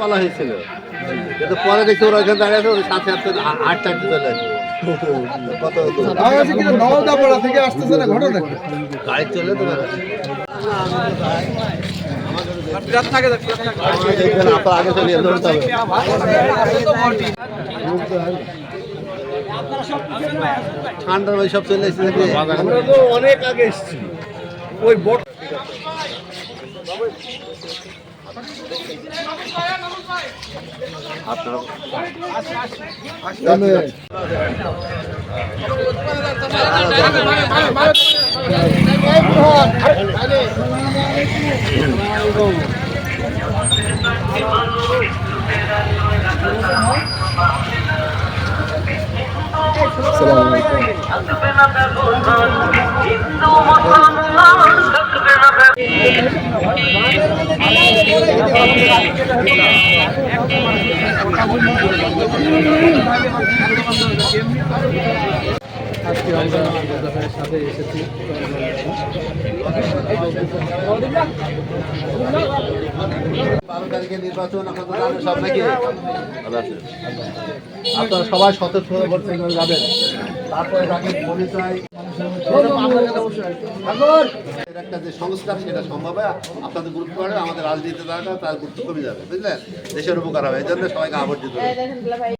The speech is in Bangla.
বলা হয়েছিল, কিন্তু পরে দেখছি ওরা ওখানে দাঁড়িয়ে আছে, ওর সাথে সাথে আটটা চলে আসবে। কত নওদাপাড়া থেকে আসতেছে না ঘটনা গাড়ি চলে তো আগে চলে ধরতে হবে। ঠান্ডার ওই সব চলে এসেছে, আমরা তো অনেক আগে এসেছি ওই বট আজকে আমরা সাথে এসেছি। 12 তারিখে নির্বাচন, আপনারা সব নাকি আপনারা সবাই সতর্ক হয়ে যাবেন। তারপরে তাকে পরিচয় একটা যে সংস্কার সেটা সম্ভব হয়, আপনাদের গুরুত্ব বাড়বে, আমাদের রাজনীতি দ্বারা তার গুরুত্ব কমে যাবে, বুঝলেন, দেশের উপকার হবে। এই জন্য সবাইকে আবর্জিত